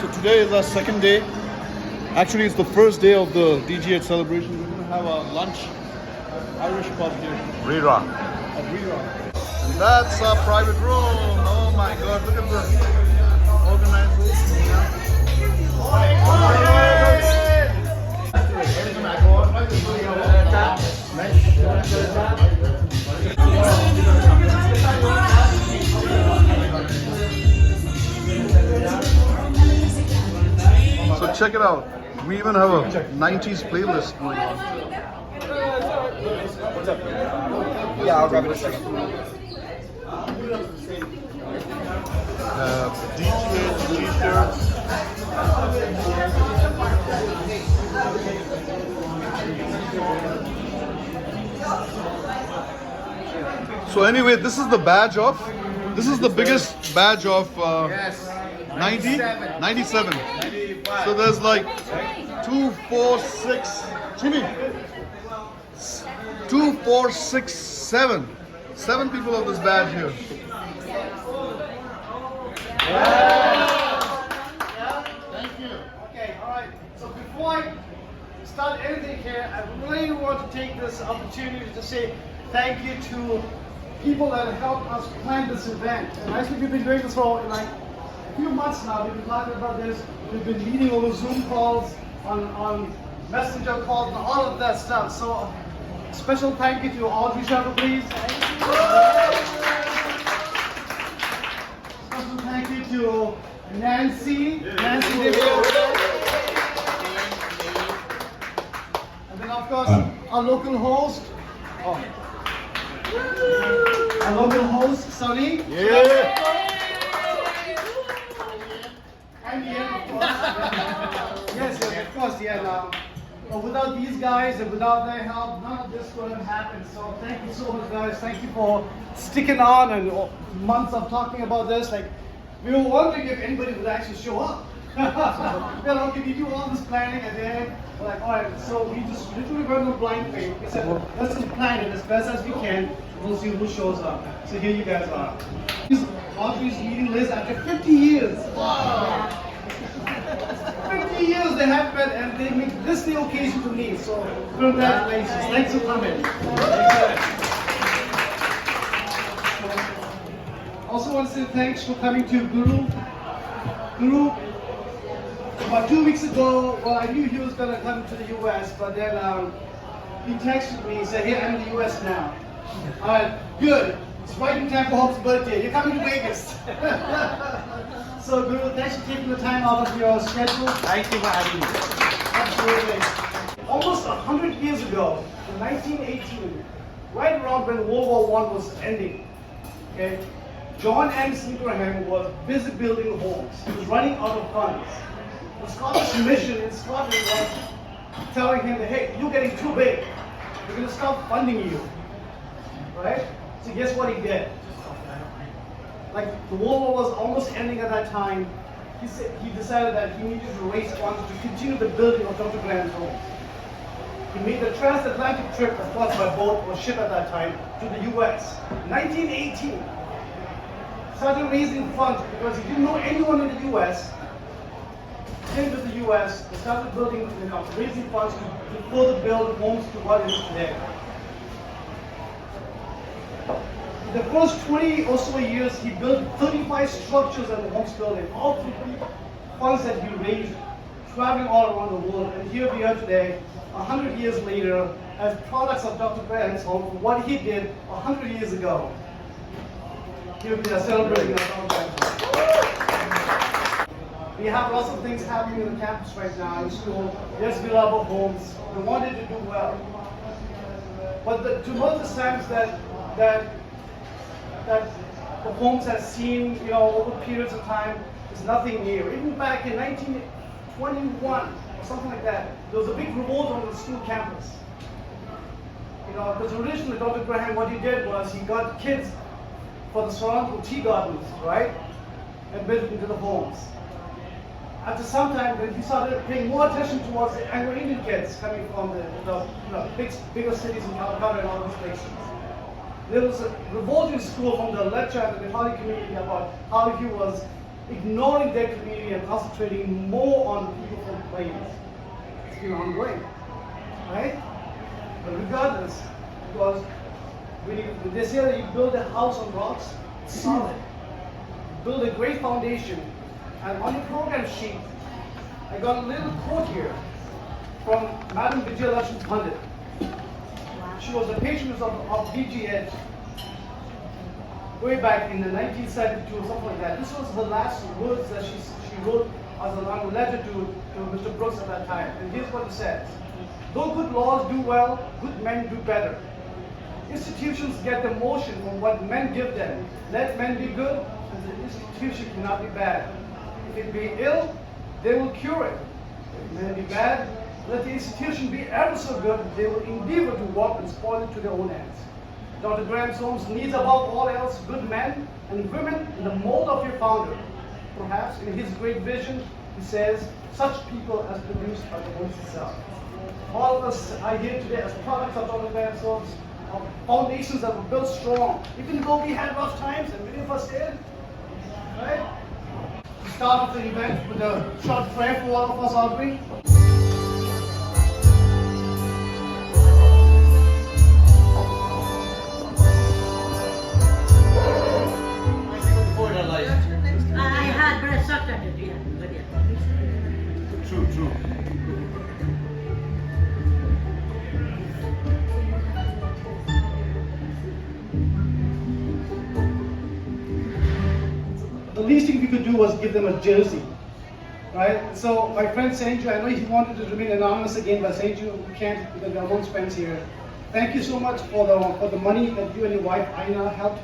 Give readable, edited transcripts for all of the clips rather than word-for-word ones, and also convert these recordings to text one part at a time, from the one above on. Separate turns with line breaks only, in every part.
So today is our second day. Actually, it's the first day of the DG8 celebration. We're going to have a lunch, Irish pub here.
RiRa.
At RiRa. And that's our private room. Oh my God, look at the organization here. So check it out. We even have a 90s playlist going on.
What's up? Yeah, I'll grab it in a second.
DJ t-shirts. So anyway, this is the badge of. This is the biggest badge of 90, 97. So there's like 2, 4, 6, Jimmy. 2, 4, 6, 7. 7 people of this badge here.
Thank you. Okay, all right. So before I start anything here, I really want to take this opportunity to say thank you to people that have helped us plan this event. And actually, we've been doing this for like a few months now. We've been talking about this. We've been meeting over Zoom calls, on messenger calls, and all of that stuff. So special thank you to Audrey Shuttle, please. Special thank you to Nancy. Nancy did and then of course our local host. Our local host, Sonny.
Yeah.
And yeah, of course. Yes, of course, yeah. Now, without these guys and without their help, none of this would have happened. So thank you so much, guys. Thank you for sticking on and months of talking about this. Like, we were wondering if anybody would actually show up. Well, okay, we do all this planning and then we're like, all right, so we just literally went on blind faith. We said, well, let's just plan it as best as we can. We'll see who shows up. So here you guys are. Audrey's meeting Liz after 50 years. Wow. 50 years they have met and they make this the occasion to meet. So congratulations. Thanks for coming. Also want to say thanks for coming to Guru. Guru, about 2 weeks ago, well, I knew he was going to come to the US, but then he texted me and said, hey, I'm in the US now. All right, good. It's right in time for Hope's birthday. You're coming to Vegas. So, Guru, thanks for taking the time out of your schedule.
Thank you for having me.
Absolutely. Almost 100 years ago, in 1918, right around when World War I was ending, okay, John Anderson Graham was busy building homes. He was running out of funds. The Scottish mission in Scotland was telling him that, hey, you're getting too big. We're going to stop funding you. Right? So guess what he did? Like the World War was almost ending at that time, he decided that he needed to raise funds to continue the building of Dr. Graham's home. He made the transatlantic trip, of course by boat or ship at that time, to the US. 1918. Started raising funds because he didn't know anyone in the US. Came to the US, they started building, raising funds to further build homes to what it is today. The first 20 or so years, he built 35 structures at the homes building, all through funds that he raised, traveling all around the world. And here we are today, 100 years later, as products of Dr. Graham's home, what he did 100 years ago. Here we are celebrating our Dr. Graham's home. We have lots of things happening on the campus right now in school. Yes, we love our homes. We wanted to do well. But to notice times that the homes have seen, over periods of time is nothing new. Even back in 1921 or something like that, there was a big revolt on the school campus. Because originally Dr. Graham, what he did was he got kids for the surrounding tea gardens, right, and built into the homes. After some time, when he started paying more attention towards the Anglo-Indian kids coming from the bigger cities in Calcutta and all these places, there was a revolt in school from the lecturer and the Nepali community about how he was ignoring their community and concentrating more on people from plains. It's been ongoing, right? But regardless, because when they say that you build a house on rocks, it's solid. Build a great foundation. And on your program sheet, I got a little quote here from Madam Vijayalakshmi Pandit. She was a patroness of DGH way back in the 1972 or something like that. This was her last words that she wrote as a letter to Mr. Brooks at that time. And here's what it says. Though good laws do well, good men do better. Institutions get the motion from what men give them. Let men be good, and the institution cannot be bad. If it be ill, they will cure it. If men be bad, let the institution be ever so good, they will endeavor to walk and spoil it to their own ends. Dr. Graham Soames needs above all else good men and women in the mold of your founder. Perhaps in his great vision, he says, such people as produced by the Host itself. All of us are here today as products of Dr. Graham Soames, of foundations that were built strong, even though we had rough times and many of us did. Right? To start off the event with a short prayer for all of us, Audrey.
I had, but I sucked at it, yeah. But yeah.
True, true.
The least thing we could do was give them a jersey, right? So my friend Sanju, I know he wanted to remain anonymous again, but Sanju, we can't because we are amongst friends here. Thank you so much for the money that you and your wife Aina helped.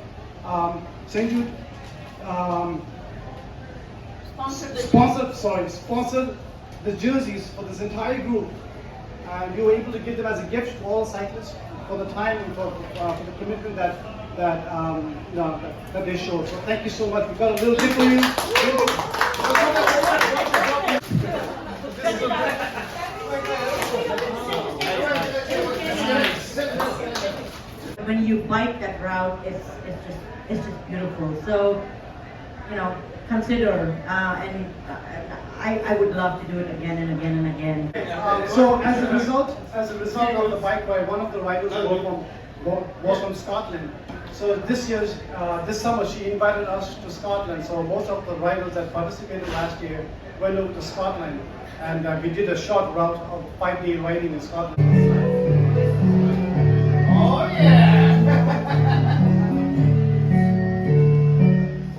Sanju sponsored the jerseys for this entire group. We were able to give them as a gift to all cyclists for the time and for the commitment that they showed. So thank you so much. We've got a little gift for you.
When you bike that route, it's just beautiful. So, consider, and I would love to do it again and again and again.
So as a result of the bike ride, one of the riders was from Scotland. So this summer she invited us to Scotland. So most of the riders that participated last year went over to Scotland, and we did a short route of 5-day riding in Scotland. Oh yeah!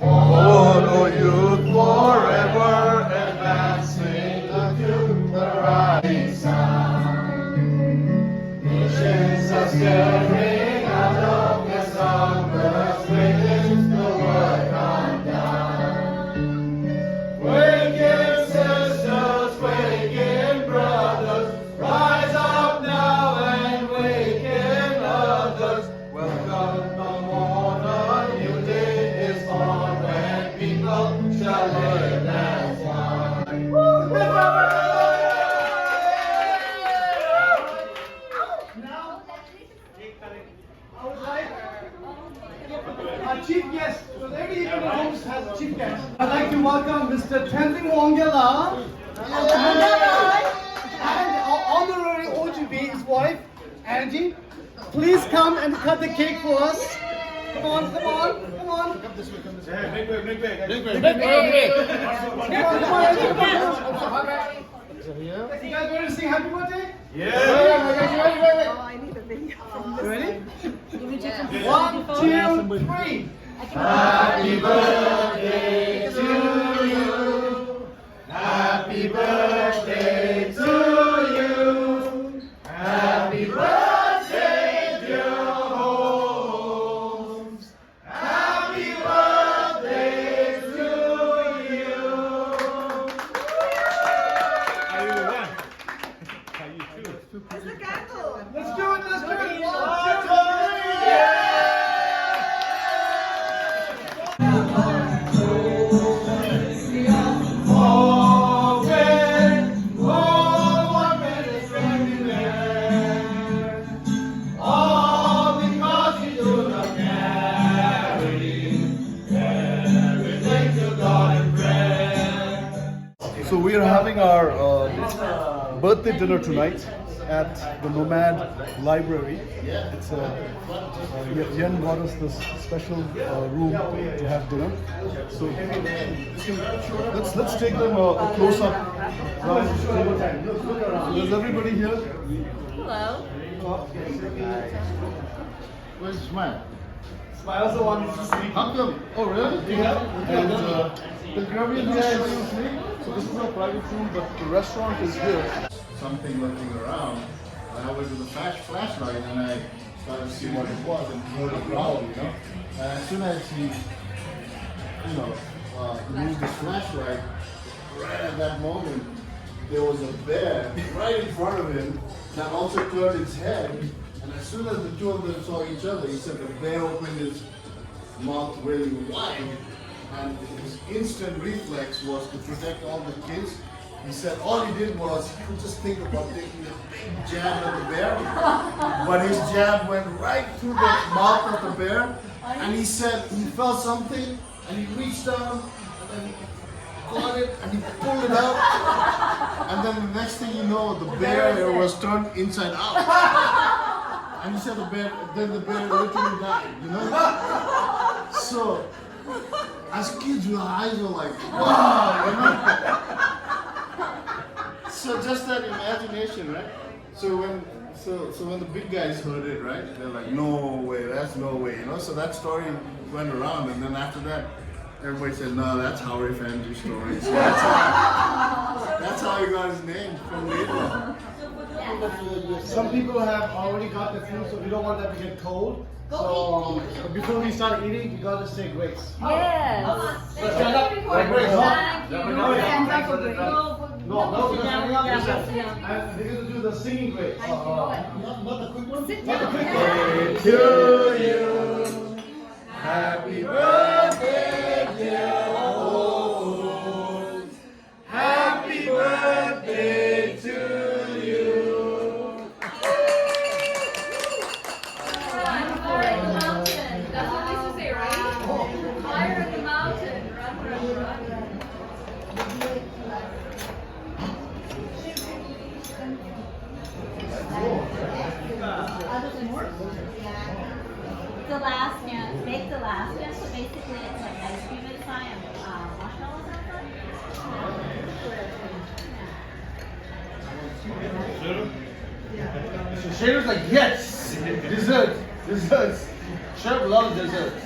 Oh, youth forever advancing to the rising sun. Nations are stirring out of the slumbers, waiting the work undone. Waking sisters, waking brothers, rise up now and waken others. Welcome the morn, a new day is born when people shall live as one.
Now, I would like our chief guest, because every event host has a chief guest. I'd like to welcome Mr. Tenzing Wongela and our honorary OGB, his wife, Angie. Please come and cut the cake for us. Come on. Come on, You guys ready to sing happy birthday?
Yeah.
Ready? 1, 2, 3.
Happy birthday to you. Happy birthday to you. Happy birthday, dear Holmes. Happy birthday to you.
Let's do it. 1, 2, 3.
God and friends. So we are having our birthday dinner tonight at the Nomad Library. It's Yen brought us this special room to have dinner. So let's take them a close up. There's everybody here.
Hello.
Where's Smile?
Smile's the one who's sleeping.
How come? Oh really? Yeah. And the Caribbean guy is asleep. So this is our private room, but the restaurant is here.
Something looking around. I went to the flashlight and I started to see what it was and heard a growl, you know. And as soon as he, used his flashlight, right at that moment, there was a bear right in front of him that also turned its head. And as soon as the two of them saw each other, he said the bear opened his mouth really wide. And his instant reflex was to protect all the kids. He said all he did was he would just think about taking a big jab at the bear, but his jab went right through the mouth of the bear, and he said he felt something, and he reached down, and then he caught it, and he pulled it out, and then the next thing you know, the bear was turned inside out. And he said the bear literally died, you know? So, as kids, your eyes were like, wow, you know? So just that imagination, right? So when the big guys heard it, right? They're like, no way, that's no way, you know? So that story went around, and then after that, everybody said, no, that's how we found your story. So that's how he got his name from RiRa.
Some people have already got the flu, so we don't want them to get cold. So before we start eating, you gotta say grace.
Yes.
Stand up. Like grace. No, we're standing up. And they're gonna do the singing grace. Not the quick one.
Sit
Not the
down.
quick one.
To you, happy birthday, dear old. Happy birthday to you.
Fire in the mountain. That's what we used to say, right? Fire in the mountain. Run, run, run.
The last one, make the last one. So basically, it's like ice cream inside and marshmallows outside.
So Shader's like, yes! Desserts! Desserts! Chef loves desserts.